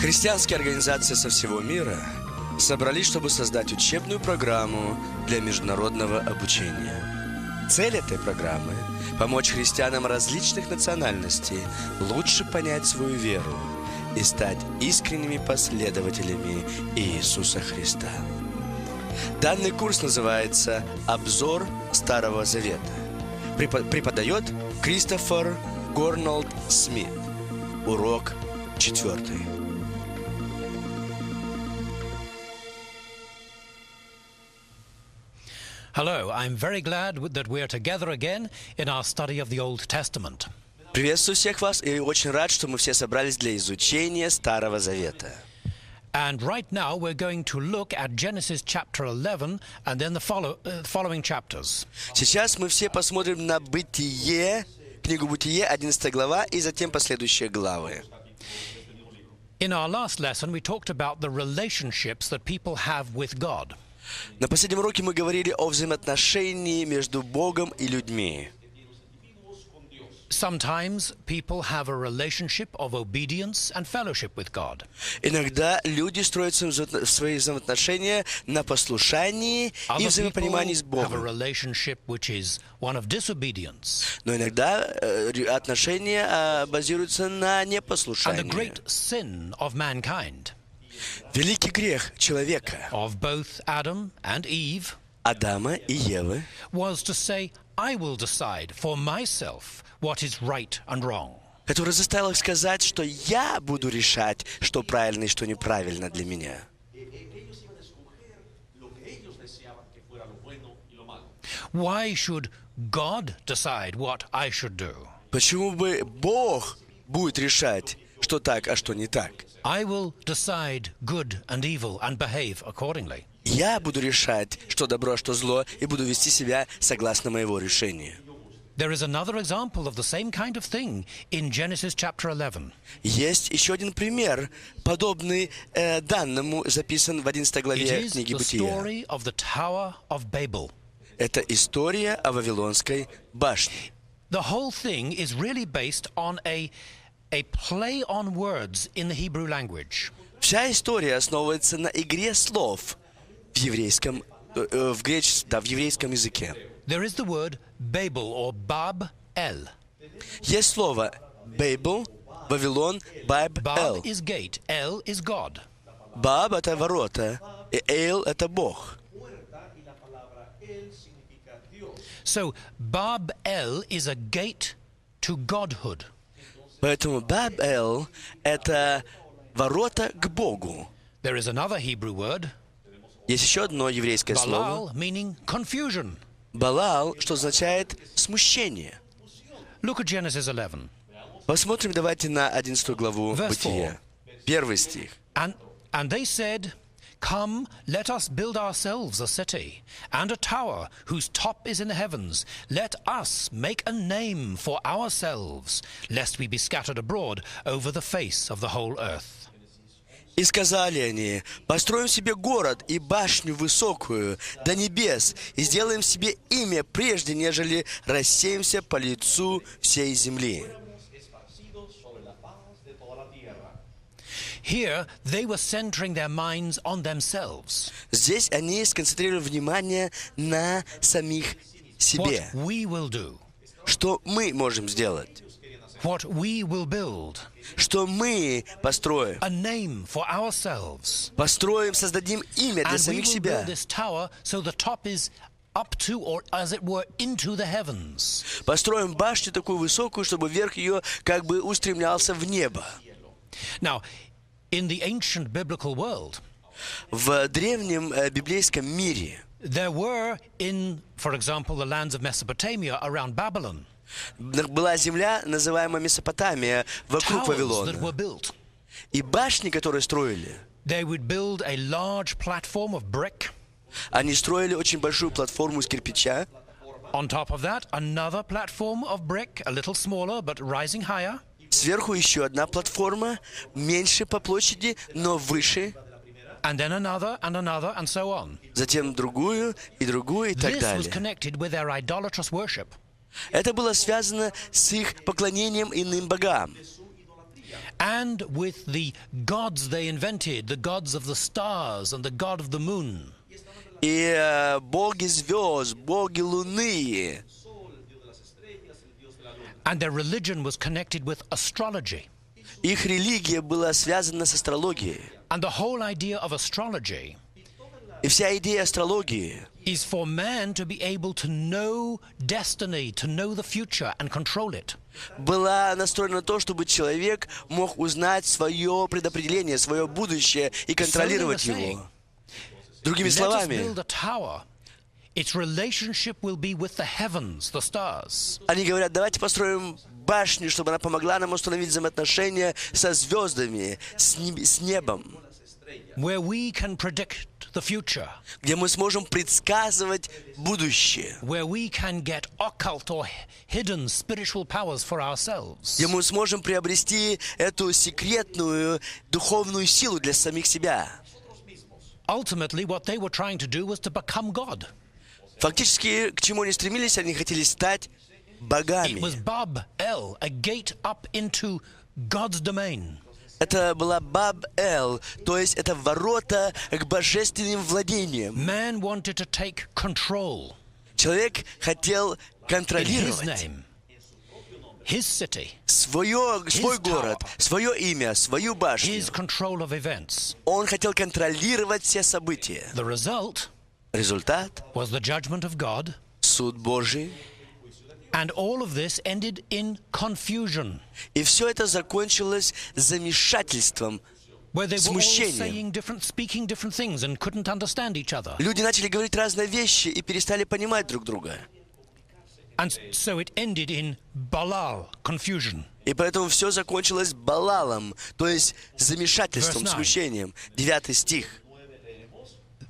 Христианские организации со всего мира собрались, чтобы создать учебную программу для международного обучения. Цель этой программы – помочь христианам различных национальностей лучше понять свою веру и стать искренними последователями Иисуса Христа. Данный курс называется «Обзор Старого Завета». Преподает Кристофер Горнолд Смит. Урок 4. Hello, I'm very glad that we are together again in our study of the Old Testament. Приветствую всех вас и очень рад, что мы все собрались для изучения Старого Завета. And right now we're going to look at Genesis chapter 11 and then the following chapters. Сейчас мы все посмотрим на Бытие, книгу Бытие, 11 глава, и затем последующие главы. In our last lesson we talked about the relationships that people have with God. На последнем уроке мы говорили о взаимоотношении между Богом и людьми. Sometimes people have a relationship of obedience and fellowship with God. Иногда люди строят свои взаимоотношения на послушании и взаимопонимании с Other people have a Богом. relationship which is one of disobedience. Но иногда отношения базируются на And the непослушании. great sin of mankind, Великий грех человека, of both Adam and Eve, Адама и Евы, was to say, I will decide for myself what is right and wrong. который заставил их сказать, что я буду решать, что правильно и что неправильно для меня. Why should God decide what I should do? Почему бы Бог будет решать, что так, а что не так? I will decide good and evil and behave accordingly. Я буду решать, что добро, а что зло, и буду вести себя согласно моего решения. There is another example of the same kind of thing in Genesis chapter 11. Есть еще один пример, подобный данному, записан в 11 It главе is книги the Бытия. story of the Tower of Babel. Это история о Вавилонской башне. The whole thing is really based on a play on words in the Hebrew language. Вся история основывается на игре слов в еврейском, в еврейском языке. There is the word Babel or Bab-El. Есть слово Бейбл, Вавилон, Баб, Bab Эл. is gate, El is God. Баб — это ворота, и Эйл — это Бог. So Bab-El is a gate to godhood. Поэтому Баб, Эл — это ворота к Богу. There is another Hebrew word, Есть еще одно еврейское слово Balal, meaning confusion. Балал, что означает смущение. Look at Genesis 11. Посмотрим давайте на 11 главу Verse Бытия. Первый стих. And they said, Come, let us build ourselves a city, and a tower whose top is in the heavens. Let us make a name for ourselves, lest we be scattered abroad over the face of the whole earth. И сказали они: построим себе город и башню высокую до небес, и сделаем себе имя прежде, нежели рассеемся по лицу всей земли. Here they were centering their minds on themselves. Здесь они сконцентрировали внимание на самих себе. What we will do, Что мы можем сделать? what we will build, Что мы построим? a name for ourselves. Построим, создадим имя для And we самих will себя. build this tower so the top is up to, or as it were, into the heavens. Построим башню такую высокую, чтобы верх ее как бы устремлялся в небо. Now, in the ancient biblical world, В древнем библейском мире there were in, for example, the lands of Mesopotamia around Babylon, была земля, называемая Месопотамия, вокруг towers that were Вавилона. built. И башни, которые строили, They would build a large platform of brick. они строили очень большую платформу из кирпича. On top of that, another platform of brick, a little smaller but rising higher. Сверху еще одна платформа, меньше по площади, но выше. And then another and another and so on. Затем другую и так This was далее. connected with their idolatrous worship. Это было связано с их поклонением иным богам. and with the gods they invented, the gods of the stars and the god of the moon. И боги звезд, боги луны. And their religion was connected with astrology. Их религия была связана с астрологией. And the whole idea of astrology И вся идея астрологии is for man to be able to know destiny, to know the future and control it. была настроена на то, чтобы человек мог узнать свое предопределение, свое будущее и контролировать его. Другими Let us словами, build a tower. Its relationship will be with the heavens, the stars. они говорят, давайте построим башню, чтобы она помогла нам установить взаимоотношения со звездами, с небом, Where we can predict the future, где мы сможем предсказывать будущее, where we can get occult or hidden spiritual powers for ourselves. где мы сможем приобрести эту секретную духовную силу для самих себя. Ultimately, what they were trying to do was to become God. Фактически, к чему они стремились, они хотели стать It was богами. Bab-El, a gate up into God's domain. Это была Баб-Эл, то есть это ворота к божественным владениям. Man wanted to take control Человек хотел in his контролировать name, his city, свой город, свое имя, свою башню. his control of events. Он хотел контролировать все события. The result Результат was the judgment of God, – суд Божий. and all of this ended in confusion, И все это закончилось замешательством. where they were all Смущением. speaking different things and couldn't understand each other. Люди начали говорить разные вещи и перестали понимать друг друга. And so it ended in balal, confusion. И поэтому все закончилось балалом, то есть замешательством, Verse 9. смущением. 9 стих.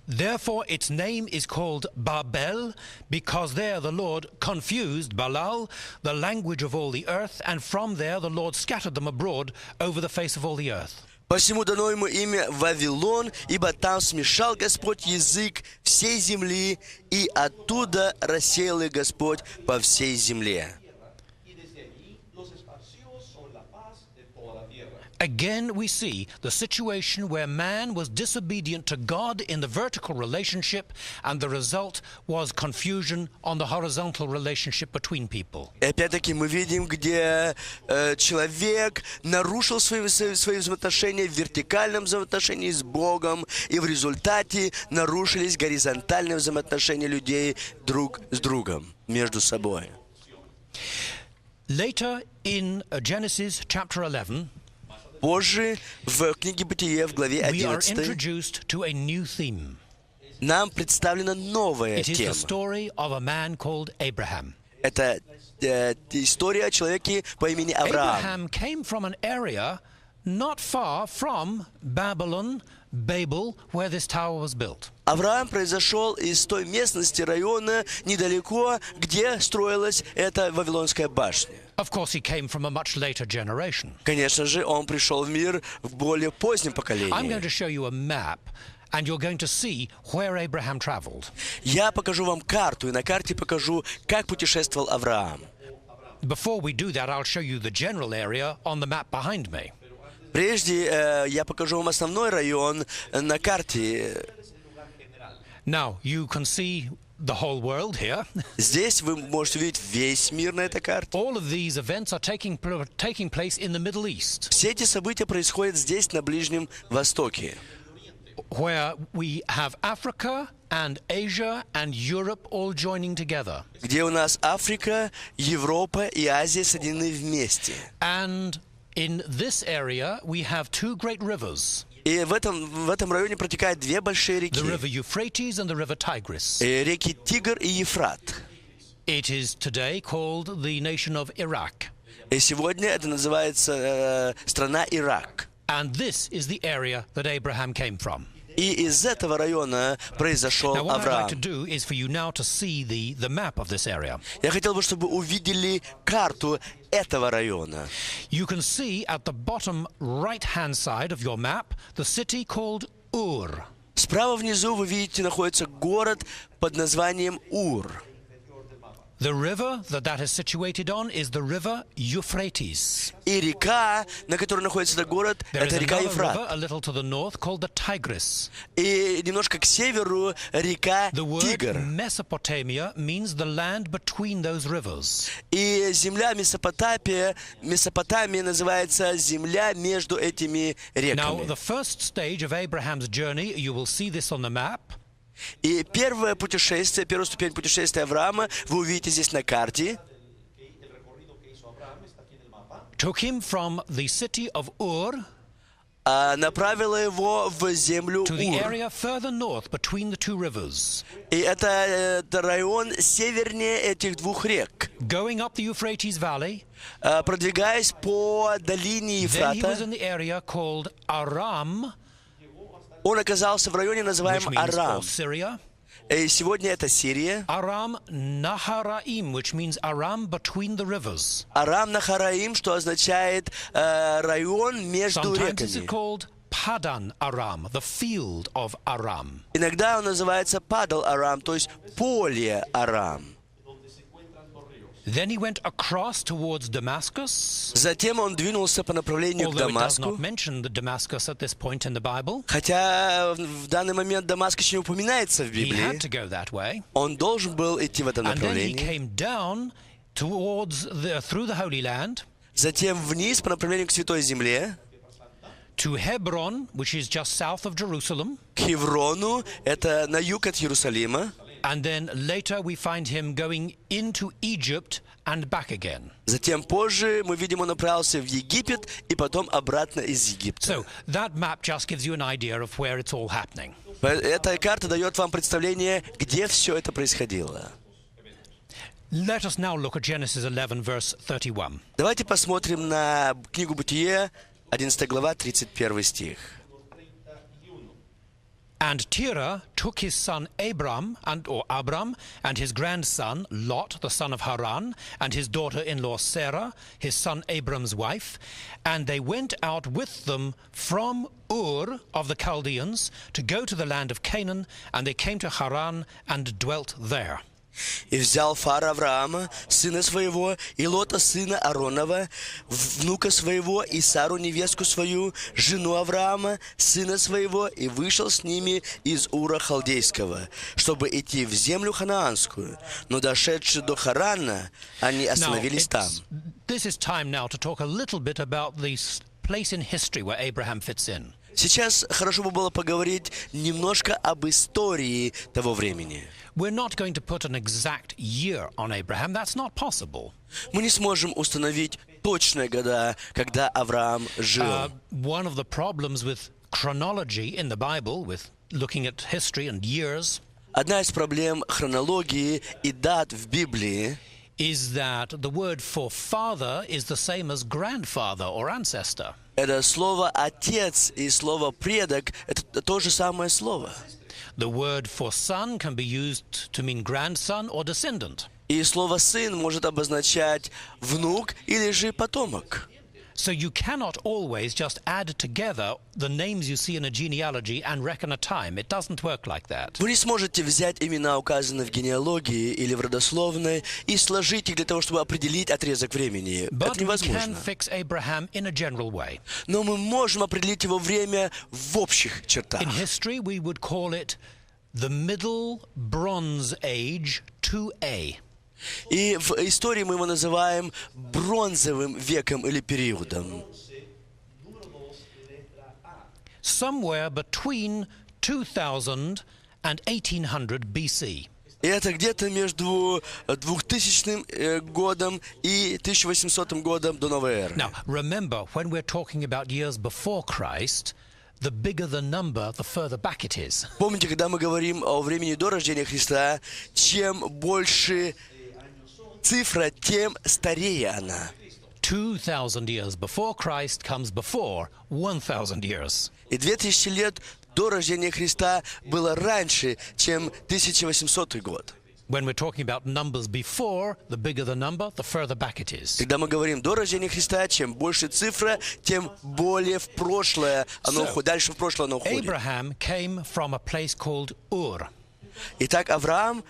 Therefore its name is called Babel, because there the Lord confused Balal, the language of all the earth, and from there the Lord scattered them abroad over the face of all the earth. Посему дано ему имя Вавилон, ибо там смешал Господь язык всей земли, и оттуда рассеял их Господь по всей земле. Again we see the situation where man was disobedient to God in the vertical relationship, and the result was confusion on the horizontal relationship between people. И опять-таки мы видим, где человек нарушил свои взаимоотношения в вертикальном взаимоотношении с Богом, и в результате нарушились горизонтальные взаимоотношения людей друг с другом, между собой. Later in Genesis chapter 11, Позже в книге Бытие в главе we are 11 introduced to a new theme. нам представлена новая It is the тема. story of a man called Abraham. Это история о человеке по имени Авраам. Abraham came from an area not far from Babylon, Babel, where this tower was built. Авраам произошел из той местности, района, недалеко, где строилась эта Вавилонская башня. Of course, he came from a much later generation. Конечно же, он пришел в мир в более позднем I'm going поколении. to show you a map, and you're going to see where Abraham traveled. Я покажу вам карту, и на карте покажу, как путешествовал Авраам. Before we do that, I'll show you the general area on the map behind me. Прежде я покажу вам основной район на карте. Now, you can see the whole world here. Здесь вы можете увидеть весь мир на этой карте. All of these events are taking place in the Middle East, Все эти события происходят здесь, на Ближнем Востоке, where we have Africa and Asia and Europe all joining together. где у нас Африка, Европа и Азия соединены вместе. And in this area, we have two great rivers, И в этом районе протекают две большие реки. the river Euphrates and the river Tigris. Реки Тигр и Ефрат. It is today called the nation of Iraq. И сегодня это называется страна Ирак. And this is the area that Abraham came from. И из этого района произошел Now, what I'd like Авраам. to do is for you now to see the map of this area. Я хотел бы, чтобы увидели карту этого района. You can see at the bottom right-hand side of your map the city called Ur. Справа внизу вы видите, находится город под названием Ур. The river that is situated on is the river Euphrates. И река, на которой находится этот город, There is это река another Ефрат. river a little to the north called the Tigris. И немножко к северу река The word Тигр. Mesopotamia means the land between those rivers. И земля Месопотамия называется земля между этими Now, реками. the first stage of Abraham's journey, you will see this on the map, И первое путешествие, первая ступень путешествия Авраама, вы увидите здесь на карте, took him from the city of Ur направила его в землю to the Ур. area further north between the two rivers. И это район севернее этих двух рек. Going up the Euphrates Valley, Продвигаясь по долине then he was Ефрата, in the area called Aram, он оказался в районе, which называемом means Арам. or Syria. И сегодня это Сирия. Aram Naharaim, which means Aram between the rivers. Арам Нахараим, что означает район между Sometimes it's реками. called Padan Aram, the field of Aram. Иногда он называется Падал Арам, то есть поле Арам. Then he went across towards Damascus, Затем он двинулся по направлению к although it does Дамаску. not mention the Damascus at this point in the Bible. Хотя в данный момент Дамаск еще не упоминается в He Библии. had to go that way. Он должен был идти в этом And then he направлении. came down towards through the Holy Land Затем вниз по направлению к Святой Земле, to Hebron, which is just south of Jerusalem. к Хеврону, это на юг от Иерусалима. And then later we find him going into Egypt and back again. Затем позже мы видим, он направился в Египет и потом обратно из Египта. So that map just gives you an idea of where it's all happening. Эта карта дает вам представление, где все это происходило. Let us now look at Genesis 11, verse 31. Давайте посмотрим на книгу Бытие, 11 глава, 31 стих. And Terah took his son Abram, and his grandson Lot, the son of Haran, and his daughter-in-law Sarah, his son Abram's wife, and they went out with them from Ur of the Chaldeans to go to the land of Canaan, and they came to Haran and dwelt there. «И взял Фар Авраама, сына своего, и Лота, сына Аронова, внука своего, и Сару, невестку свою, жену Авраама, сына своего, и вышел с ними из Ура Халдейского, чтобы идти в землю ханаанскую. Но дошедшие до Харана, они остановились там». This is time now to talk a little bit about the place in history where Abraham fits in. Сейчас хорошо бы было поговорить немножко об истории того времени. We're not going to put an exact year on Abraham. That's not possible. Мы не сможем установить точные года, когда Авраам жил. One of the problems with chronology in the Bible, with looking at history and years, Одна из проблем хронологии и дат в Библии is that the word for father is the same as grandfather or ancestor. это слово «отец» и слово «предок» — это то же самое слово. The word for son can be used to mean grandson or descendant. И слово «сын» может обозначать внук или же потомок. So you cannot always just add together the names you see in a genealogy and reckon a time. It doesn't work like that. Вы не сможете взять имена, указанные в генеалогии или в родословной, и сложить их для того, чтобы определить отрезок времени. But Это we can невозможно. fix Abraham in a general way. Но мы можем определить его время в общих чертах. In history, we would call it the Middle Bronze Age 2A. И в истории мы его называем бронзовым веком или периодом. Somewhere between 2000 and 1800 BC. И это где-то между 2000 годом и 1800 годом до новой эры. Now, remember, when we're talking about years before Christ, the bigger the number, the further back it is. Помните, когда мы говорим о времени до рождения Христа, чем больше цифра, тем старее она. 2000 years before Christ comes before 1000 years. И 2000 лет до рождения Христа было раньше, чем 1800 год. When we're talking about numbers before, the bigger the number, the further back it is. Когда мы говорим до рождения Христа, чем больше цифра, тем более в прошлое оно уходит, дальше в прошлое оно уходит. Abraham came from a place called Ur. Итак, Авраам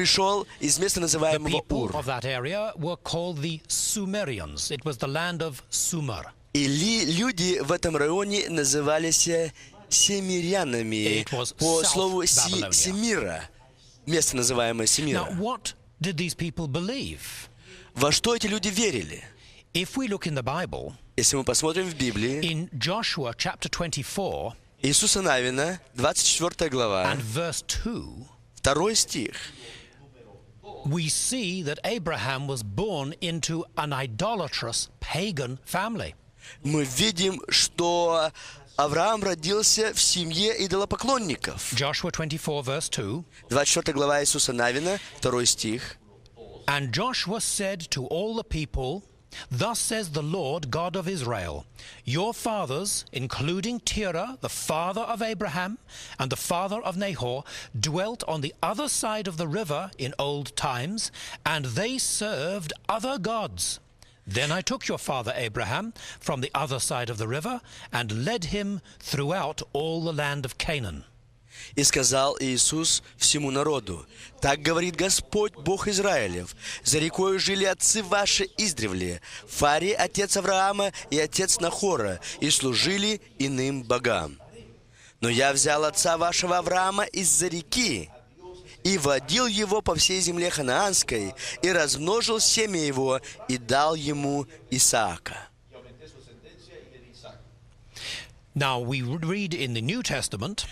пришел из места, The называемого people Ур. of that area were called the Sumerians. It was the land of Sumer. И люди в этом районе назывались семирянами It was по South слову Babylonia. Семира. Место, называемое Now, Семира. what did these people believe? Во что эти люди верили? If we look in the Bible, Если мы посмотрим в Библии, in Joshua chapter 24 Иисуса Навина, 24 глава, and verse 2, 2 стих, we see that Abraham was born into an idolatrous pagan family. мы видим, что Авраам родился в семье идолопоклонников. Joshua 24 verse 2, 24 глава Иисуса Навина, 2 стих. and Joshua said to all the people, Thus says the Lord God of Israel, your fathers, including Terah, the father of Abraham, and the father of Nahor, dwelt on the other side of the river in old times, and they served other gods. Then I took your father Abraham from the other side of the river, and led him throughout all the land of Canaan. И сказал Иисус всему народу: «Так говорит Господь, Бог Израилев, за рекою жили отцы ваши издревле, Фари, отец Авраама, и отец Нахора, и служили иным богам. Но я взял отца вашего Авраама из-за реки, и водил его по всей земле ханаанской, и размножил семя его, и дал ему Исаака». Now we read in the New Testament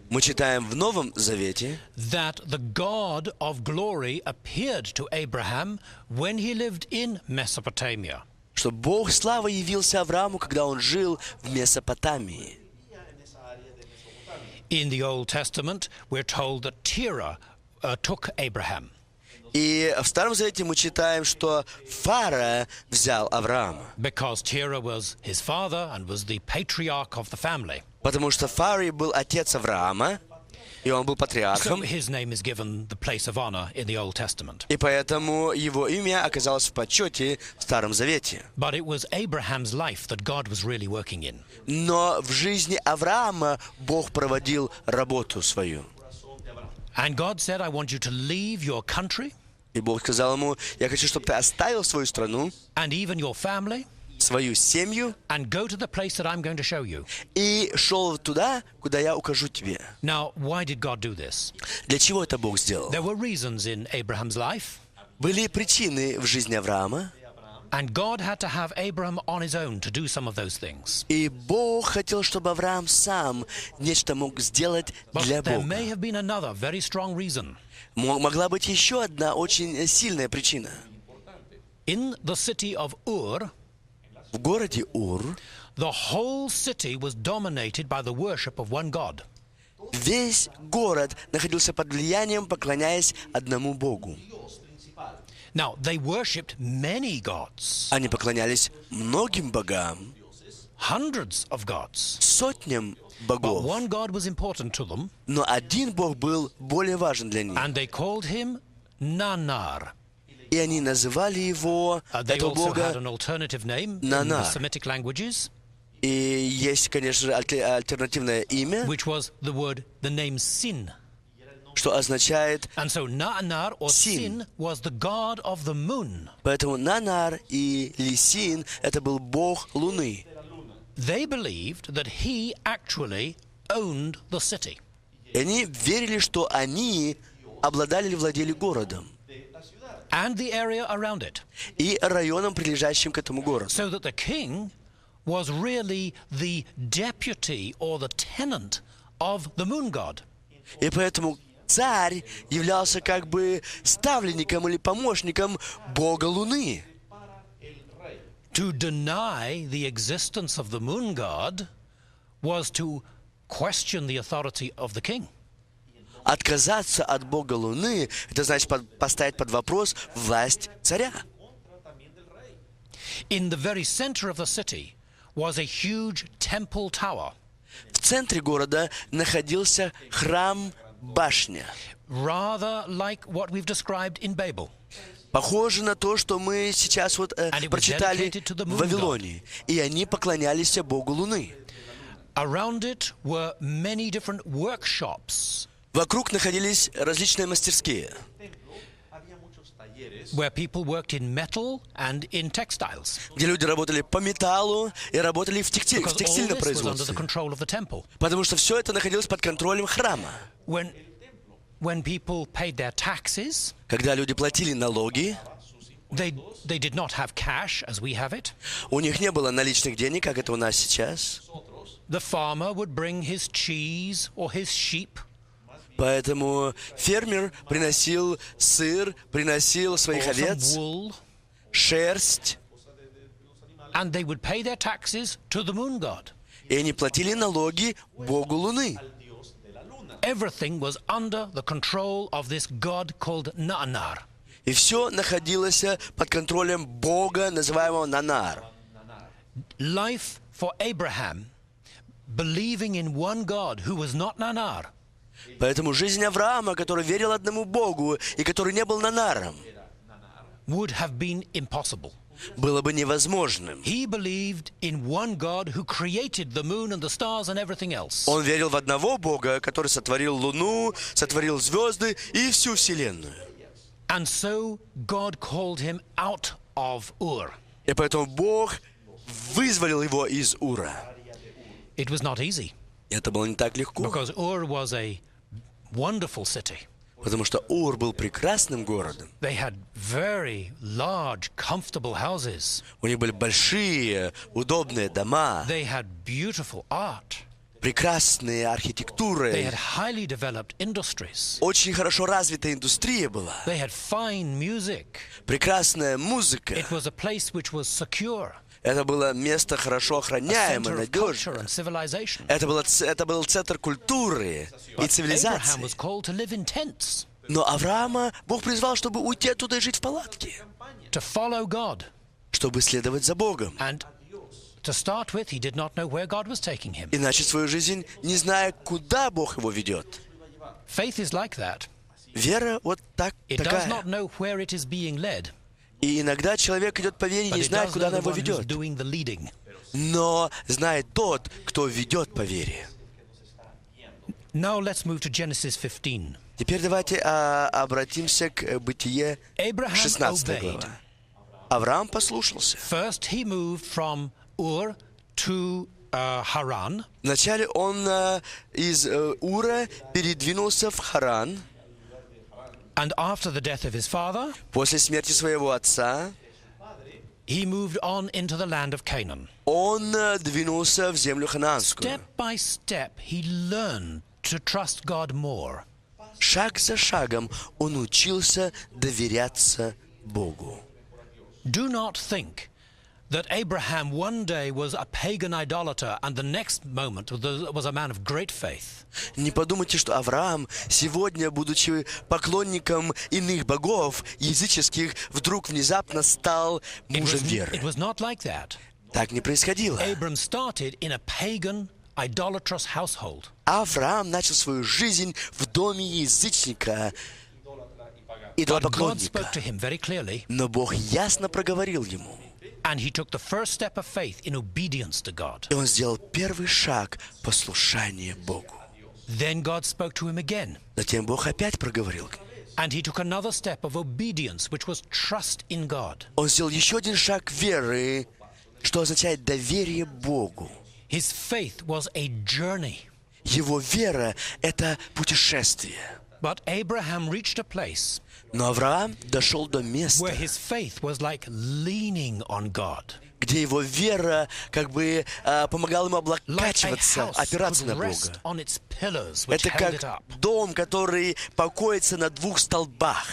Мы читаем в Новом Завете, that the God of glory appeared to Abraham when he lived in Mesopotamia. что Бог славы явился Аврааму, когда он жил в Месопотамии. In the Old Testament, we're told that Terah took Abraham. И в Старом Завете мы читаем, что Фара взял Авраама, Because Terah was his father and was the patriarch of the family. потому что Фари был отец Авраама, и он был So патриархом, his name is given the place of honor in the Old Testament. и поэтому его имя оказалось в почете в Старом Завете. But it was Abraham's life that God was really working in. Но в жизни Авраама Бог проводил работу свою. And God said, I want you to leave your country И Бог сказал ему: «Я хочу, чтобы ты оставил свою страну, and even your family свою семью, and go to the place that I'm going to show you. и шел туда, куда я укажу тебе». Now, why did God do this? Для чего это Бог сделал? There were reasons in Abraham's life, Были причины в жизни Авраама, and God had to have Abraham on his own to do some of those things. и Бог хотел, чтобы Авраам сам нечто мог сделать But для there may Бога. have been another very strong reason. Могла быть еще одна очень сильная причина. In the city of Ur, В городе Ур the whole city was dominated by the worship of one God. весь город находился под влиянием, поклоняясь одному Богу. Now, they worshipped many gods, Они поклонялись многим богам, hundreds of gods. сотням But богов. one God was important to them, Но один Бог был более важен для них. and they called him Nanar. И они называли его, They этого also had Бога, an alternative name in Nanar. the Semitic languages, и есть, конечно же, альтернативное имя, which was the name Sin. что означает, And so Nanar or Sin. Sin was the god of the moon. поэтому Нанар и Лисин — это был бог Луны. They believed that he actually owned the city. И они верили, что они обладали или владели городом And the area around it. и районом, прилежащим к этому городу. So that the king was really the deputy or the tenant of the moon god. И поэтому царь являлся как бы ставленником или помощником бога Луны. To deny the existence of the moon god was to question the authority of the king. Отказаться от бога Луны — это значит поставить под вопрос власть царя. In the very center of the city was a huge temple tower, В центре города находился храм-башня. rather like what we've described in Babel. Похоже на то, что мы сейчас вот it was прочитали dedicated to the moon в Вавилоне. И они поклонялись богу Луны. Around it were many different workshops. Вокруг находились различные мастерские. where people worked in metal and in textiles. где люди работали по металлу и работали в Because all текстильном this was under the производстве. control of the temple. Потому что все это находилось под контролем храма. When people paid their taxes, Когда люди платили налоги, they did not have cash as we have it. у них не было наличных денег, как это у нас сейчас. The farmer would bring his cheese or his sheep Поэтому фермер приносил сыр, приносил своих or some овец, wool, шерсть, and they would pay their taxes to the moon god. и они платили налоги Богу Луны. Everything was under the control of this god called Na'nar. И все находилось под контролем Бога, называемого Нанар. Life for Abraham, believing in one God who was not Na'nar, Поэтому жизнь Авраама, который верил одному Богу и который не был Нанаром, would have been impossible. было бы невозможным. He believed in one God who created the moon and the stars and everything else. Он верил в одного Бога, который сотворил Луну, сотворил звезды и всю Вселенную. And so God called him out of Ur. И поэтому Бог вызволил его из Ура. It was not easy Это было не так легко, because Ur was a wonderful city. потому что Ур был прекрасным городом. They had very large, comfortable houses. У них были большие, удобные дома, They had beautiful art. прекрасные They архитектуры, had highly developed industries. очень хорошо развитая индустрия была, They had fine music. прекрасная музыка. It was a place which was secure, Это было место хорошо a охраняемое, center of culture надежное. and civilization. Это был центр культуры и Abraham цивилизации. was called to live in tents, Но Авраама Бог призвал, чтобы уйти оттуда и жить в палатке, to follow God. чтобы следовать за Богом. And to start with, he did not know where God was taking him. И начать свою жизнь, не зная, куда Бог его ведет. Faith is like that. Вера вот It does такая. not know where it is being led, И иногда человек идет по вере, but не it знает, does куда know она the его one who's ведет. doing the leading. Но знает тот, кто ведет по вере. Now let's move to Genesis 15. Теперь давайте обратимся к Бытие, Abraham 16 obeyed. глава. Авраам послушался. First, he moved from Ur to Haran, Вначале он из Ура передвинулся в Харан. and after the death of his father, После смерти своего отца he moved on into the land of Canaan. он двинулся в землю ханаанскую. Step by step, he learned to trust God more. Шаг за шагом он учился доверяться Богу. Do not think that Abraham one day was a pagan idolater and the next moment was a man of great faith. Не подумайте, что Авраам сегодня, будучи поклонником иных богов языческих, вдруг внезапно стал мужем It веры. was not like that. Так не происходило. Abram started in a pagan, idolatrous household. Авраам начал свою жизнь в доме язычника, But God идолопоклонника. spoke to him very clearly, Но Бог ясно проговорил ему. and he took the first step of faith in obedience to God. И он сделал первый шаг послушания Богу. Then God spoke to him again, Затем Бог опять проговорил. and he took another step of obedience, which was trust in God. Он сделал еще один шаг веры, что означает доверие Богу. His faith was a journey. Его вера — это путешествие. But Abraham reached a place Но Авраам дошел до where места, his faith was like leaning on God. где его вера как бы помогала ему Like a облокачиваться, house опираться на could rest Бога. on its pillars which Это held it как up. дом, который покоится на двух столбах.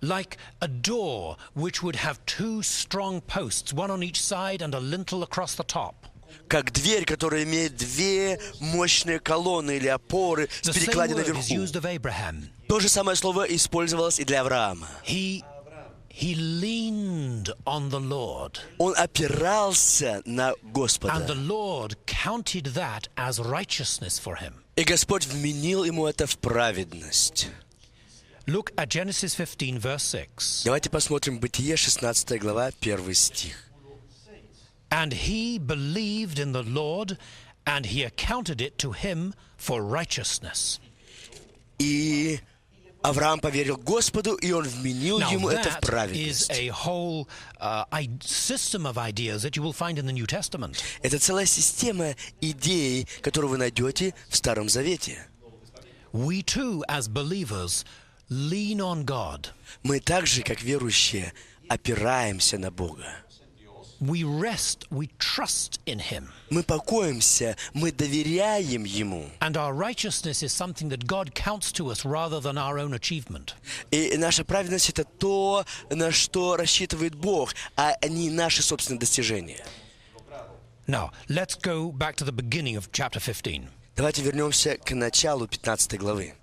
Like a door which would have two strong posts, one on each side and a lintel across the top. Как дверь, которая имеет две мощные колонны или опоры с The same перекладиной word is вверху. used of Abraham. То же самое слово использовалось и для Авраама. He leaned on the Lord, Он опирался на and the Господа. Lord counted that as righteousness for him. И Господь вменил ему это в праведность. Look at Genesis 15, verse 6. Давайте посмотрим Бытие, 16 глава, 1 стих. And he believed in the Lord, and he accounted it to him for righteousness. И Авраам поверил Господу, и он вменил Now ему это в that is праведность. a whole system of ideas that you will find in the New Testament. Это целая система идей, которую вы найдете в Старом Завете. We too, as believers, lean on God. Мы так же, как верующие, опираемся на Бога. We rest, we trust in Him. Мы покоимся, мы доверяем Ему. And our righteousness is something that God counts to us rather than our own achievement. И наша праведность — это то, на что рассчитывает Бог, а не наши собственные достижения. Now, let's go back to the beginning of chapter 15. Давайте вернемся к началу 15 главы.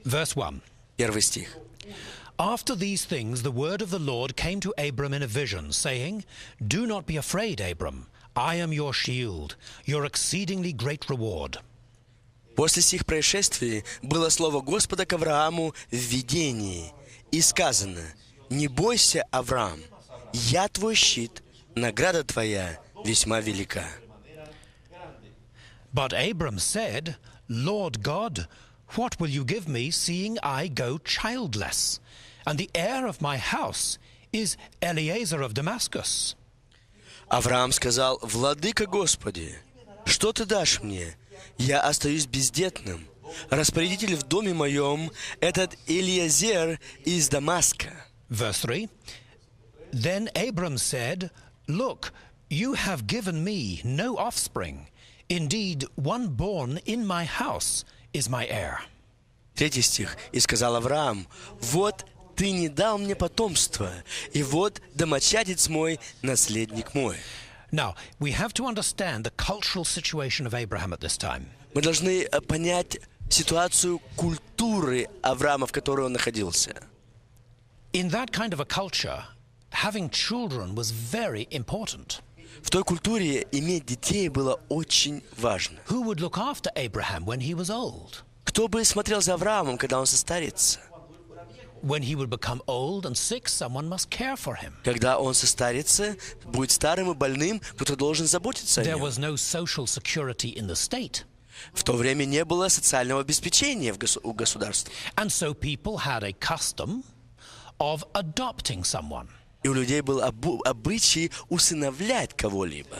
Verse 1. Первый стих. After these things, the word of the Lord came to Abram in a vision, saying, Do not be afraid, Abram. I am your shield, your exceedingly great reward. После сих происшествий было слово Господа к Аврааму в видении, и сказано: «Не бойся, Авраам, я твой щит, награда твоя весьма велика». But Abram said, Lord God, what will you give me, seeing I go childless? And the heir of my house is Eliezer of Damascus. Авраам сказал: «Владыка Господи, что ты дашь мне? Я остаюсь бездетным. Распорядитель в доме моем — этот Элиезер из Дамаска». Verse 3. Then Abram said, Look, you have given me no offspring. Indeed, one born in my house is my heir. Третий стих. «И сказал Авраам: вот ты не дал мне потомства, и вот домочадец мой, наследник мой». Now, we have to understand the cultural situation of Abraham at this time. Мы должны понять ситуацию культуры Авраама, в которой он находился. In that kind of a culture, having children was very important. В той культуре иметь детей было очень важно. Who would look after Abraham when he was old? Кто бы смотрел за Авраамом, когда он состарится? When he would become old and sick, someone must care for him. Когда он состарится, будет старым и больным, кто-то должен заботиться о There нем. was no social security in the state. В то время не было социального обеспечения у государства. And so people had a custom of adopting someone. И у людей был обычай усыновлять кого-либо.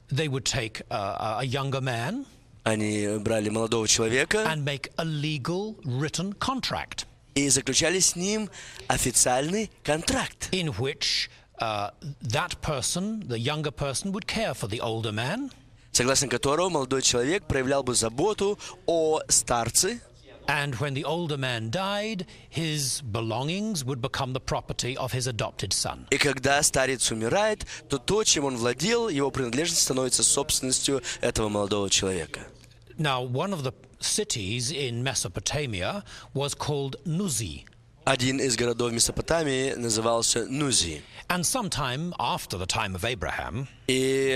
They would take a younger man Они брали молодого человека and make a legal written contract и заключали с ним официальный контракт, in which that person, the younger person, would care for the older man. согласно которому молодой человек проявлял бы заботу о старце, And when the older man died, his belongings would become the property of his adopted son. и когда старец умирает, то, чем он владел, его принадлежность становится собственностью этого молодого человека. Now, one of the cities in Mesopotamia was called Nuzi. Один из городов Месопотамии назывался Нузи. And sometime after the time of Abraham, И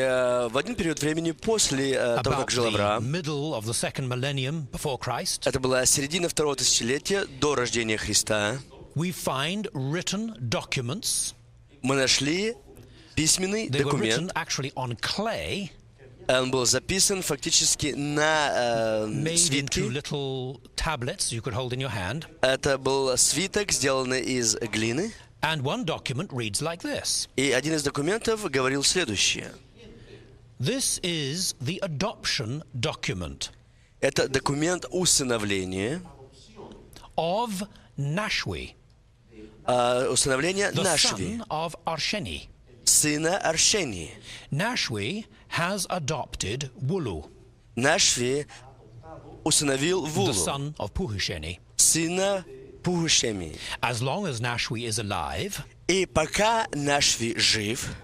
в один период времени после того, about как жил the Авраам, middle of the second millennium before Christ, это была середина второго тысячелетия до рождения Христа, we find written documents. мы нашли письменный They were written документ. actually on clay, Он был записан фактически на made into свитке. little tablets you could hold in your hand. Это был свиток, сделанный из глины. And one document reads like this. И один из документов говорил следующее. This is the adoption document Это документ усыновления, of Nashwi, усыновления the Нашви, son of Arsheni. сына Аршении. Nashwi has adopted Wulu, Нашви усыновил the Вулу, son of Puhusheni. сына Пухушеми. As long as Nashwi is alive, И пока Нашви жив,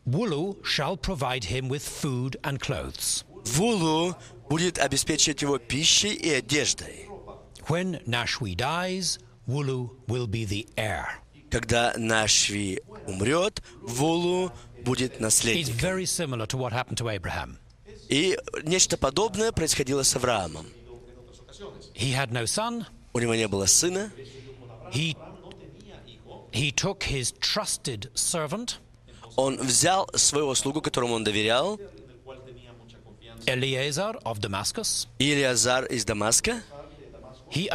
Wulu shall provide him with food and clothes. Вулу будет обеспечивать его пищей и одеждой. When Nashwi dies, Wulu will be the heir. Когда Нашви умрет, Вулу будет It's наследником. very similar to what happened to Abraham. И нечто подобное происходило с Авраамом. He had no son. У него не было сына. He took his trusted servant, Он взял своего слугу, которому он доверял, Eleazar of Damascus. Илиазар из Дамаска, He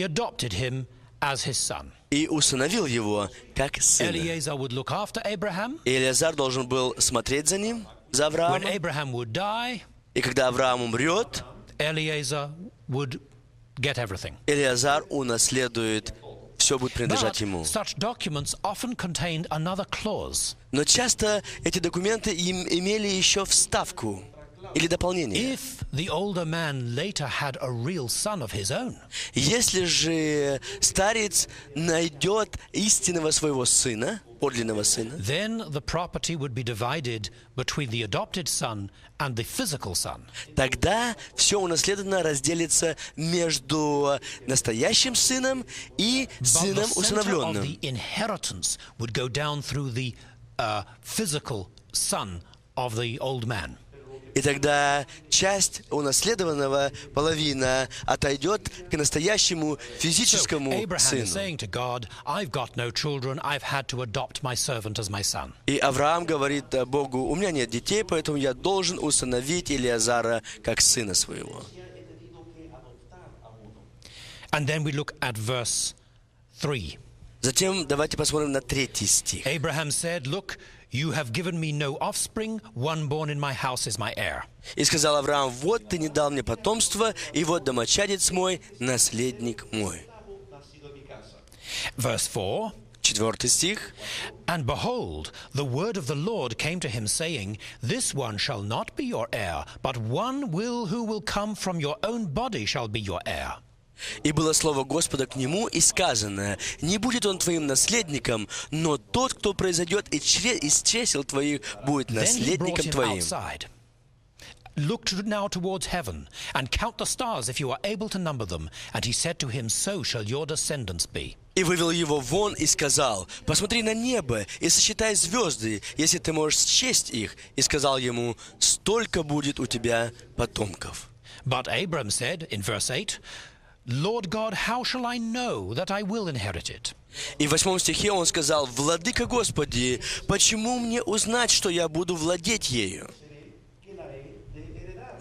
adopted him as his son. и усыновил его как сына. Eleazar would look after Abraham. Илиазар должен был смотреть за ним, за When Авраамом. Abraham would die, И когда Авраам умрет, Eleazar would get everything. Илиазар унаследует, все будет принадлежать But ему. such documents often contained another clause. Но часто эти документы имели еще вставку или дополнение. If the older man later had a real son of his own, Если же старец найдет истинного своего сына, подлинного сына, then the property would be divided between the adopted son and the physical son. тогда все унаследовано разделится между настоящим сыном и But the сыном center of усыновленным. the inheritance would go down through the physical son of the old man. И тогда часть унаследованного, половина, отойдет к настоящему So физическому Abraham is сыну. saying to God, I've got no children, I've had to adopt my servant as my son. И Авраам говорит Богу: у меня нет детей, поэтому я должен усыновить Илиазара как сына своего. And then we look at verse 3. Затем давайте посмотрим на 3 стих. Abraham said, Look, you have given me no offspring, one born in my house is my heir. И сказал Авраам: вот ты не дал мне потомства, и вот домочадец мой, наследник мой. Verse 4. 4 стих. And behold, the word of the Lord came to him, saying, This one shall not be your heir, but one who will come from your own body shall be your heir. И было слово Господа к нему, и сказано: не будет он твоим наследником, но тот, кто произойдет из чресел твоих, будет Then he brought наследником him твоим. outside. Look now towards heaven, and count the stars if you are able to number them. And he said to him, So shall your descendants be. И вывел его вон и сказал: посмотри на небо и сосчитай звезды, если ты можешь счесть их. И сказал ему: столько будет у тебя потомков. But Abram said, in verse 8, Lord God, how shall I know that I will inherit it? И в 8 стихе он сказал: владыка Господи, почему мне узнать, что я буду владеть ею?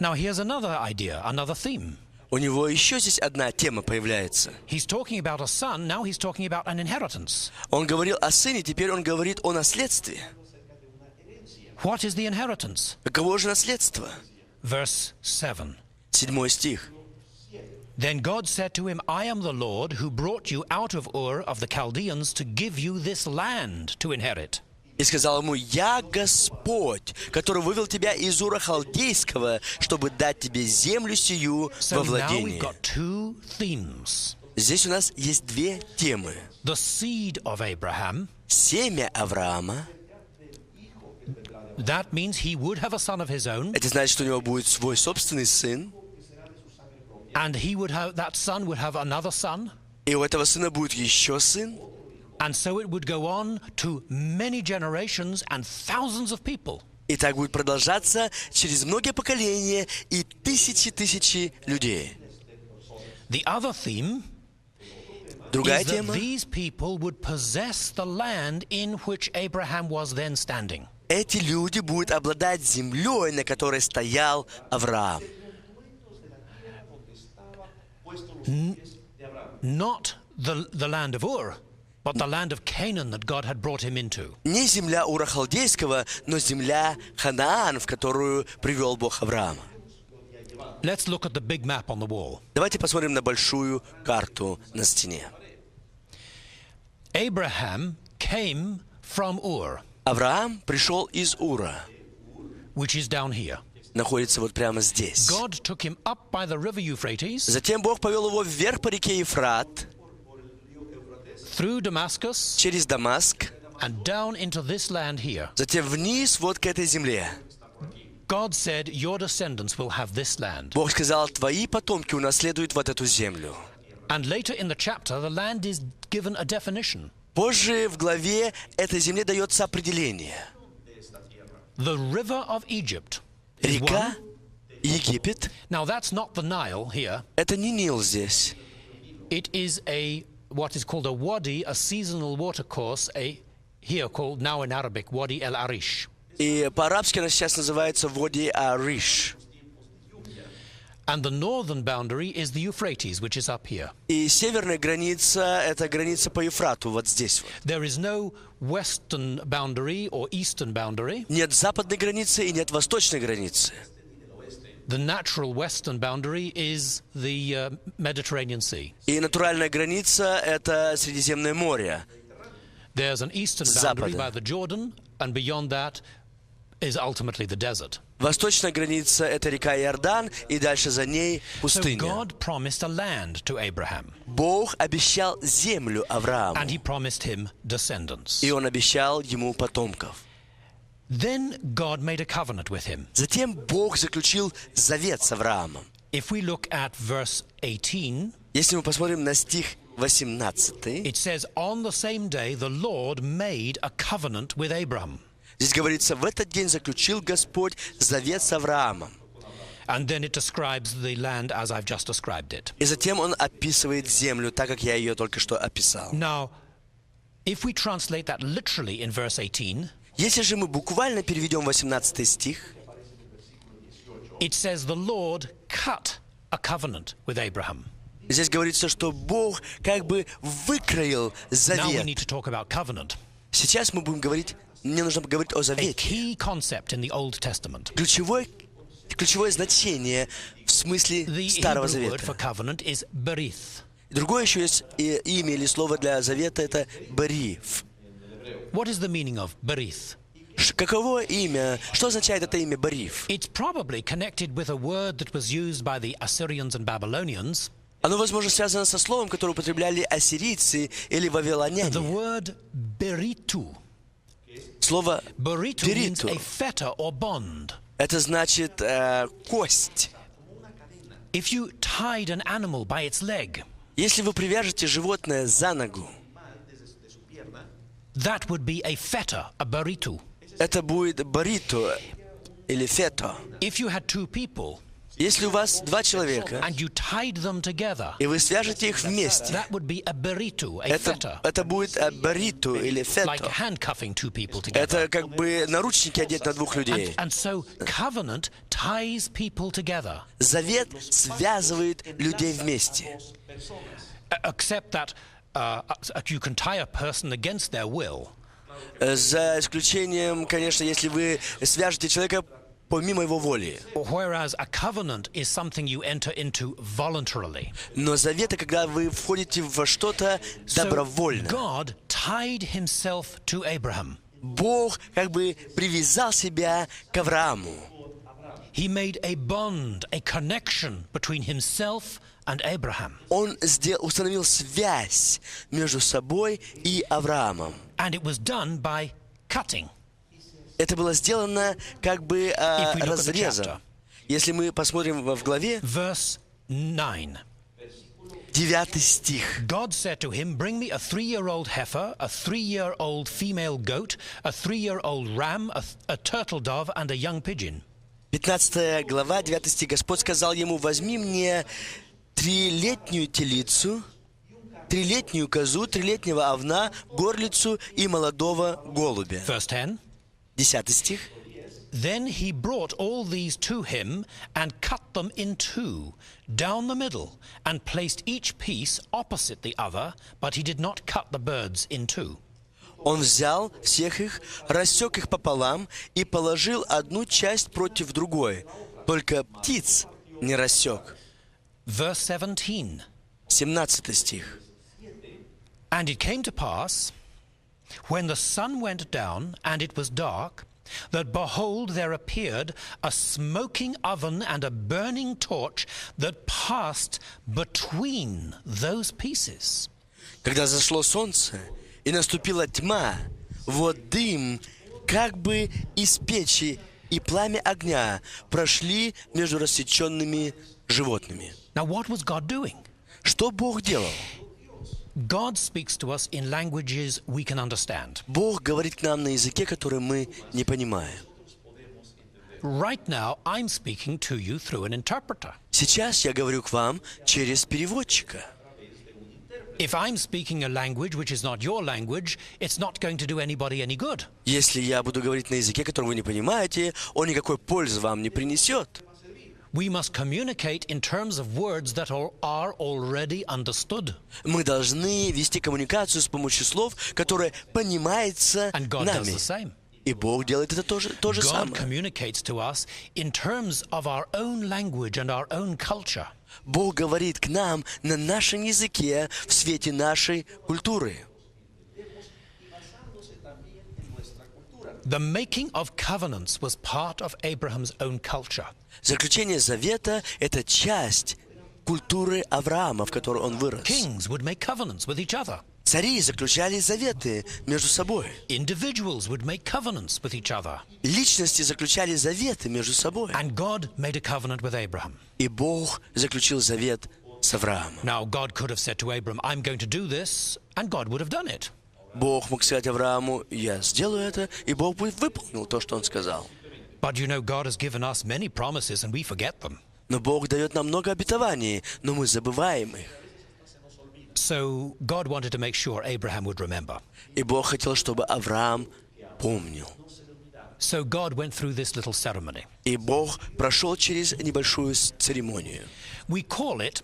Now here's another idea, another theme. У него еще здесь одна тема появляется. He's talking about a son, now he's talking about an inheritance. Он говорил о сыне, теперь он говорит о наследстве. What is the inheritance? Каково же наследство? Verse 7. 7 стих. Then God said to him, I am the Lord who brought you out of Ur of the Chaldeans to give you this land to inherit. И сказал ему: я Господь, который вывел тебя из Ура Халдейского, чтобы дать тебе землю сию во So now we've владение. got two themes. Здесь у нас есть 2 темы. The seed of Abraham, Семя Авраама. that means he would have a son of his own, Это значит, что у него будет свой собственный сын. and that son would have another son, И у этого сына будет еще сын. and so it would go on to many generations and thousands of people. И так будет продолжаться через многие поколения и тысячи людей. The other theme Другая is that тема. these people would possess the land in which Abraham was then standing. Эти люди будут обладать землей, на которой стоял Авраам. Not the land of Ur, but the land of Canaan that God had brought him into. Не земля Ура Халдейского, но земля Ханаан, в которую привел Бог Авраама. Let's look at the big map on the wall. Давайте посмотрим на большую карту на стене. Abraham came from Ur, Авраам пришел из Ура, which is down here. находится вот прямо здесь. God took him up by the river Euphrates, Затем Бог повел его вверх по реке Ефрат, through Damascus, через Дамаск, and down into this land here. затем вниз вот к этой земле. God said, Your descendants will have this land. Бог сказал: твои потомки унаследуют вот эту землю. And later in the chapter, the land is given a definition. Позже в главе этой земле дается определение. The river of Egypt is Река one. Египет. Now that's not the Nile here. Это не Нил здесь. It is what is called a wadi, a seasonal watercourse, here called now in Arabic Wadi El Arish. И по-арабски она сейчас называется Води Ариш. And the northern boundary is the Euphrates, which is up here. И северная граница — это граница по Ефрату, вот здесь вот. There is no western boundary or eastern boundary. Нет западной границы и нет восточной границы. The natural western boundary is the Mediterranean Sea. И натуральная граница — это Средиземное море. There's an eastern boundary by the Jordan, and beyond that is ultimately the desert. Восточная граница — это река Иордан, и дальше за ней So пустыня. God promised a land to Abraham, Бог обещал землю Аврааму, and he promised him descendants. и он обещал ему потомков. Then God made a covenant with him. Затем Бог заключил завет с Авраамом. If we look at verse 18, Если мы посмотрим на стих 18, it says, "On the same day the Lord made a covenant with Abraham." здесь говорится: «В этот день заключил Господь завет с Авраамом». And then it describes the land as I've just described it. И затем он описывает землю, так как я ее только что описал. Now, if we translate that literally in verse 18, Если же мы буквально переведем 18 стих, it says the Lord cut a covenant with Abraham. здесь говорится, что Бог как бы выкроил Now we завет. need to talk about covenant, Сейчас мы будем говорить, мне нужно поговорить о a завете. key concept in the Old Testament. Ключевое значение в смысле The Старого Hebrew word for Завета. covenant is berith. Другое еще есть имя или слово для завета — это бариф. What is the meaning of berith? Каково имя? Что означает это имя бариф? It's probably connected with a word that was used by the Assyrians and Babylonians. Оно, возможно, связано со словом, которое употребляли ассирийцы или The вавилоняне. word beritu. Слово Beritu means «бериту» a fetter or bond. — это значит кость. If you tied an animal by its leg, Если вы привяжете животное за ногу, that would be a fetter, a beritu. это будет бариту или фето. If you had two people Если у вас два человека, and you tied them together, и вы свяжете их вместе, that would be a beritu, a fetter. это будет бариту или Like фето. handcuffing two people together. Это как бы наручники одеть на двух людей. And so covenant ties people together, Завет связывает людей вместе. except that you can tie a person against their will. За исключением, конечно, если вы свяжете человека помимо его воли. Whereas a covenant is something you enter into voluntarily. Но завет — это когда вы входите во что-то So добровольно. God tied himself to Abraham. Бог как бы привязал себя к Аврааму. He made a bond, a connection between himself and Abraham. Он установил связь между собой и Авраамом. And it was done by cutting. Это было сделано как бы we look at the разрезом. chapter. Если мы посмотрим в главе, Verse 9. 9 стих. God said to him, "Bring me a 3-year-old heifer, a 3-year-old female goat, a 3-year-old ram, a turtle dove, and a young pigeon." 15 глава, 9 стих. Господь сказал ему: возьми мне 3-летнюю телицу, 3-летнюю козу, 3-летнего овна, горлицу и молодого голубя. Verse 10. 10 стих. Then he brought all these to him and cut them in two, down the middle, and placed each piece opposite the other, but he did not cut the birds in two. Он взял всех их, рассек их пополам и положил одну часть против другой. Только птиц не рассек. Verse 17. 17 стих. And it came to pass, when the sun went down and it was dark, that behold, there appeared a smoking oven and a burning torch that passed between those pieces. Когда зашло солнце и наступила тьма, вот дым как бы из печи и пламя огня прошли между рассеченными животными. Now, what was God doing? Что Бог делал? God speaks to us in languages we can understand. Бог говорит к нам на языке, который мы не понимаем. Right now, I'm speaking to you through an interpreter. Сейчас я говорю к вам через переводчика. If I'm speaking a language which is not your language, it's not going to do anybody any good. Если я буду говорить на языке, который вы не понимаете, он никакой пользы вам не принесет. We must communicate in terms of words that are already understood. Мы должны вести коммуникацию с помощью слов, которые понимаются And God does нами. the same. И Бог делает это то же God самое. communicates to us in terms of our own language and our own culture. Бог говорит к нам на нашем языке в свете нашей культуры. The making of covenants was part of Abraham's own culture. Заключение завета – это часть культуры Авраама, в которой он вырос. Kings would make covenants with each other. Цари заключали заветы между собой. Individuals would make covenants with each other. Личности заключали заветы между собой. And God made a covenant with Abraham. И Бог заключил завет с Авраамом. Now, God could have said to Abraham, I'm going to do this, and God would have done it. Бог мог сказать Аврааму: «Я сделаю это», и Бог бы выполнил то, что он сказал. But you know, God has given us many promises, and we forget them. Но Бог дает нам много обетований, но мы забываем их. So God wanted to make sure Abraham would remember. И Бог хотел, чтобы Авраам помнил. So God went through this little ceremony. И Бог прошел через небольшую церемонию. We call it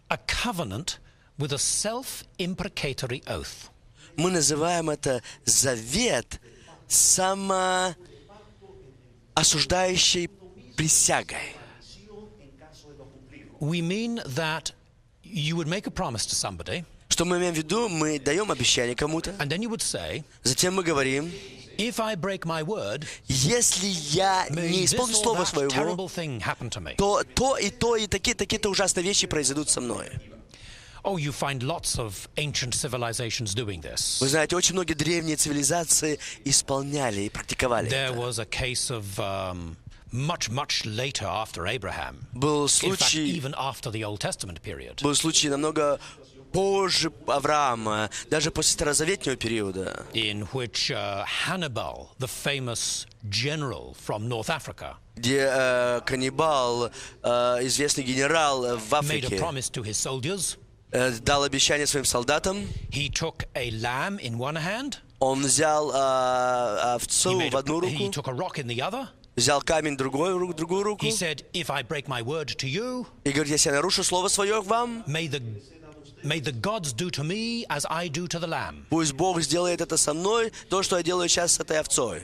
a covenant with a self-imprecatory oath. Мы называем это завет самоосуждающей присягой. We mean that you would make a promise to somebody, Что мы имеем в виду? Мы даем обещание кому-то, and then you would say, затем мы говорим: if I break my word, если я may не this исполню or слово that своего, terrible thing happen to me. то и такие-то ужасные вещи произойдут со мной. Oh, you find lots of ancient civilizations doing this. Вы знаете, очень многие древние цивилизации исполняли и практиковали There это. was a case of much later after Abraham. Был In fact, случай even after the Old Testament period. намного позже Авраама, даже после старозаветного периода, In which Hannibal, the famous general from North Africa, где каннибал, известный генерал в made a Африке, promise to his soldiers. дал обещание своим солдатам. He took a lamb in one hand. Он взял овцу в одну He руку, took a rock in the other. взял камень в другую руку He said, if I break my word to you, и говорит: если я нарушу слово свое вам, may the gods do to me as I do to the lamb. пусть Бог сделает это со мной, то, что я делаю сейчас с этой овцой.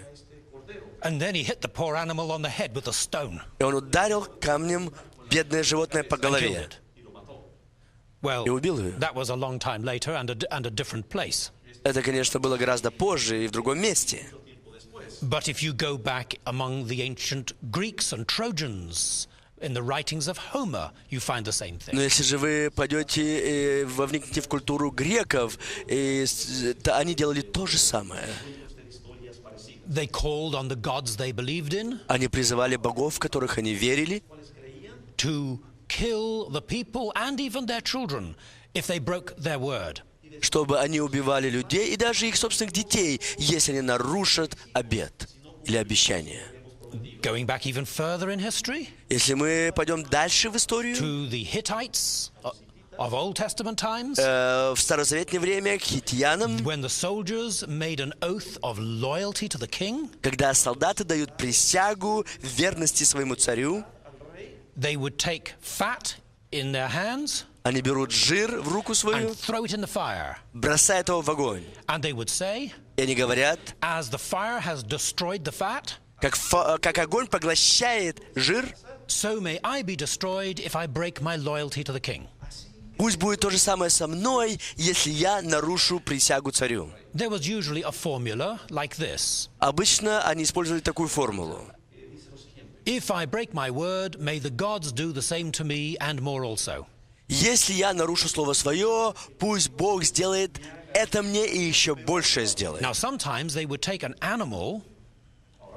And then he hit the poor animal on the head with a stone И он ударил камнем бедное животное по and killed голове it. Well, и убил ее. that was a long time later and a different place. Это, конечно, было гораздо позже и в другом месте. But if you go back among the ancient Greeks and Trojans, in the writings of Homer, you find the same Но thing. если же вы пойдете, вникнете в культуру греков, они делали то же самое. They called on the gods they believed in Они призывали богов, в которых они верили, to kill the people and even their children if they broke their word. чтобы они убивали людей и даже их собственных детей, если они нарушат обет или обещание. Going back even further in history Если мы пойдем дальше в историю, to the Hittites of Old Testament times, в старозаветное время к хитьянам, when the soldiers made an oath of loyalty to the king, когда солдаты дают присягу верности своему царю, they would take fat in their hands они берут жир в руку свою, and throw it in the fire. бросают его в огонь. And they would say, И они говорят: as the fire has destroyed the fat, как огонь поглощает жир, so may I be destroyed if I break my loyalty to the king. пусть будет то же самое со мной, если я нарушу присягу царю. There was usually a formula like this. Обычно они использовали такую формулу. If I break my word, may the gods do the same to me and more also. Если я нарушу слово свое, пусть Бог сделает это мне и еще больше сделает. Now, sometimes they would take an animal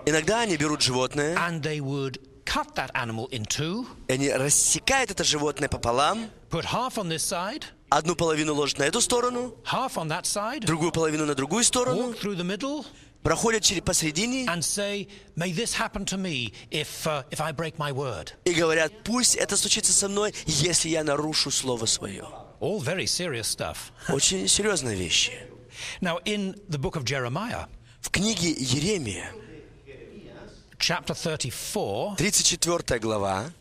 Иногда они берут животное, and they would cut that animal in two, и они рассекают это животное пополам, put half on this side, одну половину ложат на эту сторону, half on that side, другую половину на другую сторону, walk through the middle, проходят посередине and say, may this happen to me if I break my word. и говорят: пусть это случится со мной, если я нарушу слово свое. All very serious stuff. Очень серьезные вещи. Now, in the book of Jeremiah, В книге Иеремия, chapter 34, 34 глава,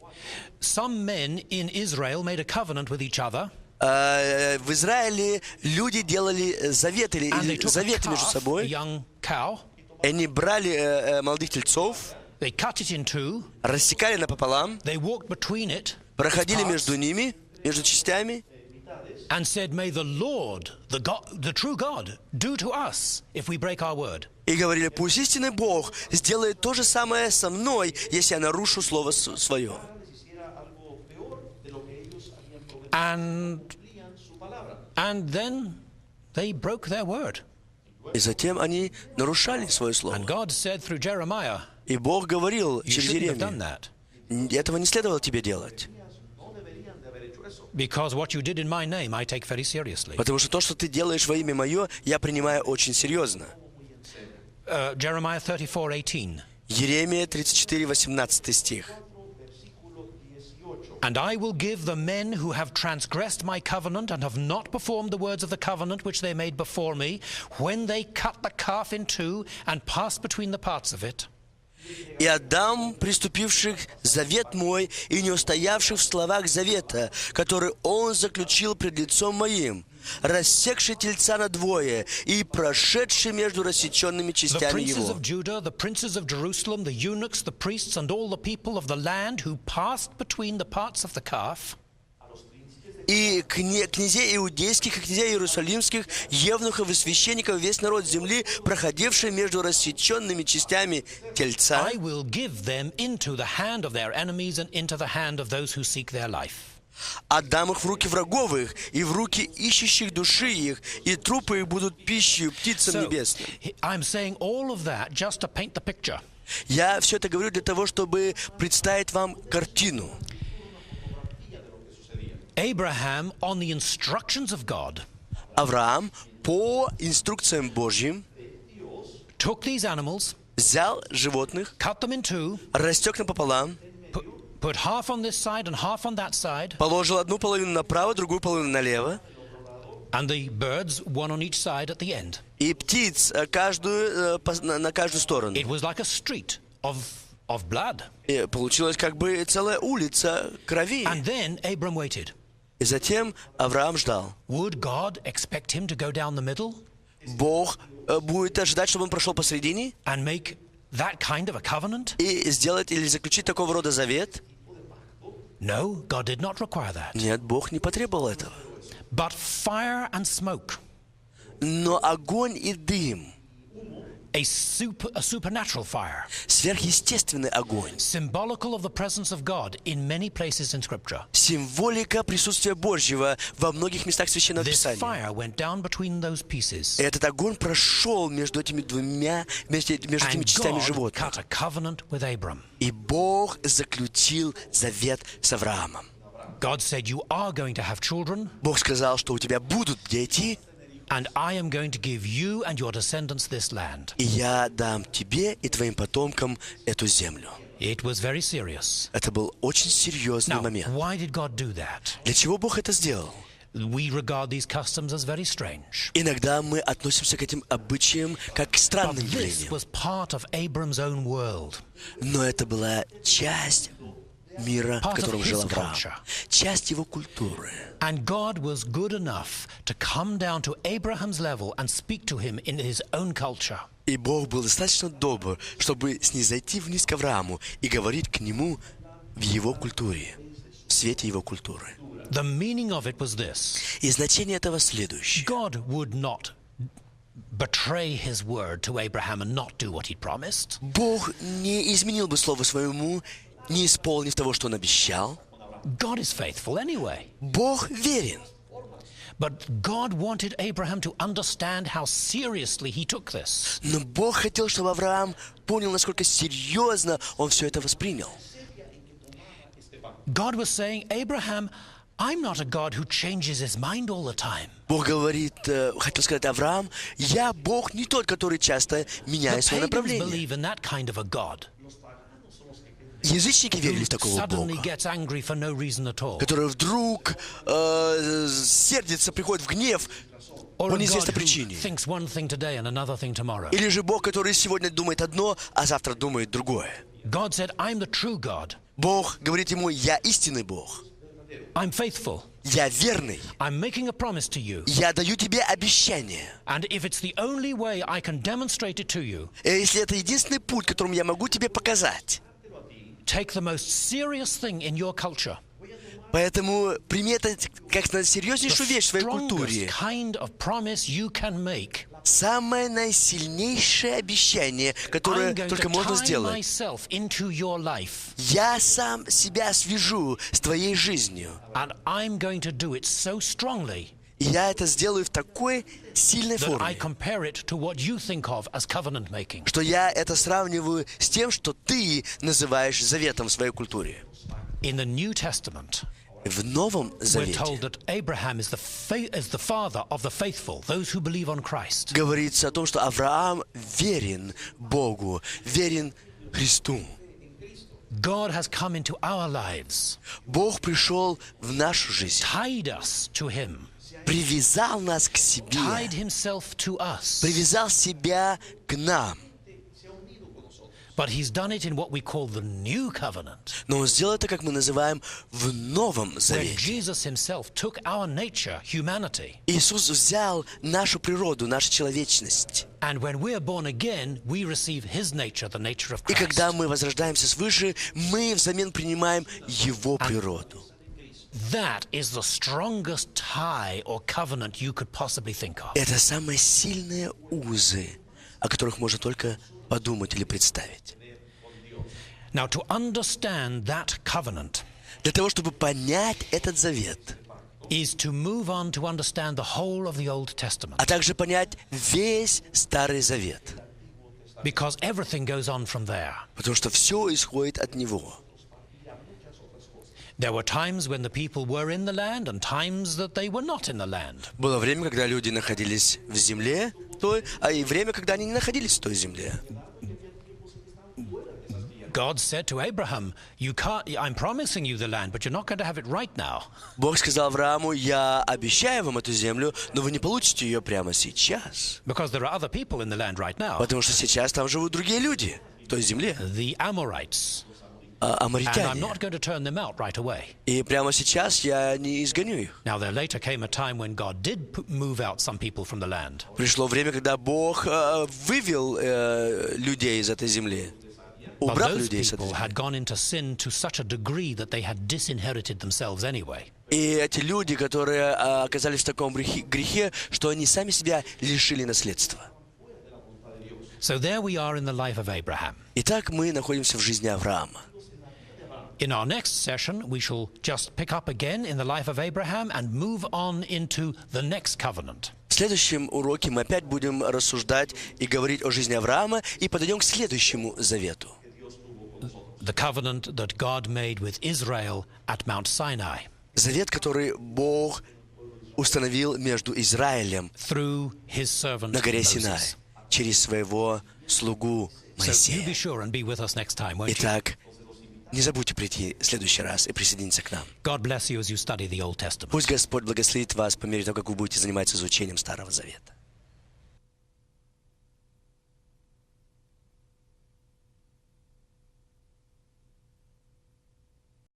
some men in Israel made a covenant with each other, в Израиле люди делали заветы, and they или took a заветы между calf, a собой. young cow, Они брали молодых тельцов, they cut it in two, рассекали напополам, they walked between it, проходили its между parts, ними, между частями, and said, "May the Lord, the true God, do to us if we break our word." и говорили: пусть истинный Бог сделает то же самое со мной, если я нарушу слово свое. And then they broke their word. И затем они нарушали свое слово. And God said through Jeremiah, И Бог говорил "You через shouldn't have done Иеремию: that, этого не следовало тебе делать, because what you did in my name I take very seriously." потому что то, что ты делаешь во имя мое, я принимаю очень серьезно. Jeremiah 34:18. Иеремия 34, 18 стих. And I will give the men who have transgressed my covenant and have not performed the words of the covenant which they made before me, when they cut the calf in two and passed between the parts of it. «И отдам приступивших завет мой и не устоявших в словах завета, который он заключил пред лицом моим, рассекший тельца надвое и прошедший между рассеченными The частями princes его». of Judah, the princes of Jerusalem, the eunuchs, the priests, and all the people of the land who passed between the parts of the calf, И князей иудейских, и князей иерусалимских, евнухов и священников, весь народ земли, проходивший между рассеченными частями тельца, I will give them into the hand of their enemies and into the hand of those who seek their life. отдам их в руки врагов их, и в руки ищущих души их, и трупы их будут пищей птицам So, небесным. I'm saying all of that just to paint the picture. Я все это говорю для того, чтобы представить вам картину. Abraham, on the instructions of God, Авраам по инструкциям Божьим took these animals, взял животных, cut them in two, растек напополам, put half on this side and half on that side, положил одну половину направо, другую половину налево, and the birds, one on each side at the end. и птиц каждую на каждую сторону. It was like a street of blood. И получилась как бы целая улица крови. And then Abram waited. И затем Авраам ждал. Would God expect him to go down the middle Бог будет ожидать, чтобы он прошел посредине and make that kind of a covenant? и сделать или заключить такого рода завет? No, God did not require that. Нет, Бог не потребовал этого. But fire and smoke, Но огонь и дым, a supernatural fire, сверхъестественный огонь, symbolical of the presence of God in many places in Scripture. символика присутствия Божьего во многих местах Священного This Писания. fire went down between those pieces, И этот огонь прошел между этими между этими and частями God животных. cut a covenant with Abram. И Бог заключил завет с Авраамом. God said, "You are going to have children, Бог сказал, что у тебя будут дети, and I am going to give you and your descendants this land." и я дам тебе и твоим потомкам эту землю. It was very serious. Это был очень серьезный Now, момент. why did God do that? Для чего Бог это сделал? We regard these customs as very strange. Иногда мы относимся к этим обычаям как к But странным this явлениям. was part of Abram's own world. Но это была часть мира, в Part of котором жил his Авраам. culture. Часть его культуры. And God was good enough to come down to Abraham's level and speak to him in his own culture. И Бог был достаточно добр, чтобы снизойти вниз к Аврааму и говорить к нему в его культуре, в свете его культуры. The meaning of it was this: И значение этого следующее. God would not betray his word to Abraham and not do what he promised. Бог не изменил бы слово своему, не исполнив того, что он обещал. God is faithful anyway. Бог верен. But God wanted Abraham to understand how seriously he took this. Но Бог хотел, чтобы Авраам понял, насколько серьезно он все это воспринял. God was saying, Abraham, I'm not a God who changes his mind all the time. Бог говорит, хотел сказать Авраам, я Бог не тот, который часто The меняет свое pagans направление. believe in that kind of a God. язычники верили в такого suddenly Бога, gets angry for no reason at all. который вдруг сердится, приходит в гнев Or по a God неизвестной who причине. thinks one thing today and another thing tomorrow. Или же Бог, который сегодня думает одно, а завтра думает другое. God said, I'm the true God. Бог говорит ему: «Я истинный Бог, I'm faithful. я верный, I'm making a promise to you. я даю тебе обещание». And if it's the only way I can demonstrate it to you, И если это единственный путь, которым я могу тебе показать, take the most serious thing in your culture, поэтому прими это как на серьезнейшую вещь в своей strongest культуре. kind of promise you can make. Самое наисильнейшее обещание, которое I'm going только to можно tie сделать. myself into your life, Я сам себя свяжу с твоей жизнью. and I'm going to do it so strongly И я это сделаю в такой сильной that I форме, compare it to what you think of as covenant making. что я это сравниваю с тем, что ты называешь заветом в своей культуре. In the New Testament, В Новом we're Завете told that Abraham is the father of the faithful, those who believe on Christ. говорится о том, что Авраам верен Богу, верен Христу. God has come into our lives, Бог пришел в нашу жизнь, tied us to Him, привязал нас к tied себе, Himself to us. привязал себя к нам. But He's done it in what we call the New Covenant, Но Он сделал это, как мы называем, в Новом where Завете. Jesus Himself took our nature, humanity. Иисус взял нашу природу, нашу человечность. And when we're born again, we receive His nature, the nature of И Christ. когда мы возрождаемся свыше, мы взамен принимаем Его природу. That is the strongest tie or covenant you could possibly think of. Это самые сильные узы, о которых можно только подумать или представить. Now, to understand that covenant Для того, чтобы понять этот завет, is to move on to understand the whole of the Old Testament, а также понять весь Старый Завет, because everything goes on from there. потому что все исходит от Него. There were times when the people were in the land and times that they were not in the land. Было время, когда люди находились в земле той, а и время, когда они не находились в той земле. God said to Abraham, I'm promising you the land, but you're not going to have it right now. Бог сказал Аврааму: «Я обещаю вам эту землю, но вы не получите ее прямо сейчас, Because there are other people in the land right now. потому что сейчас там живут другие люди в той земле, The Amorites. And I'm аморитяне. not going to turn them out right away. И прямо сейчас я не изгоню их». Now, there later came a time when God did move out some people from the land. Пришло время, когда Бог вывел людей из этой земли, But убрал those людей с этой people земли. had gone into sin to such a degree that they had disinherited themselves anyway. И эти люди, которые оказались в таком грехе, что они сами себя лишили наследства. So there we are in the life of Abraham. Итак, мы находимся в жизни Авраама. In our next session, we shall just pick up again in the life of Abraham and move on into the next covenant. В следующем уроке мы опять будем рассуждать и говорить о жизни Авраама и подойдем к следующему завету. The covenant that God made with Israel at Mount Sinai Завет, который Бог установил между Израилем through His servant на горе Синай Moses. через своего слугу So you Моисея. be sure and be with us next time, won't you? Итак, не забудьте прийти в следующий раз и присоединиться к нам. God bless you as you study the Old Testament. Пусть Господь благословит вас по мере того, как вы будете заниматься изучением Старого Завета.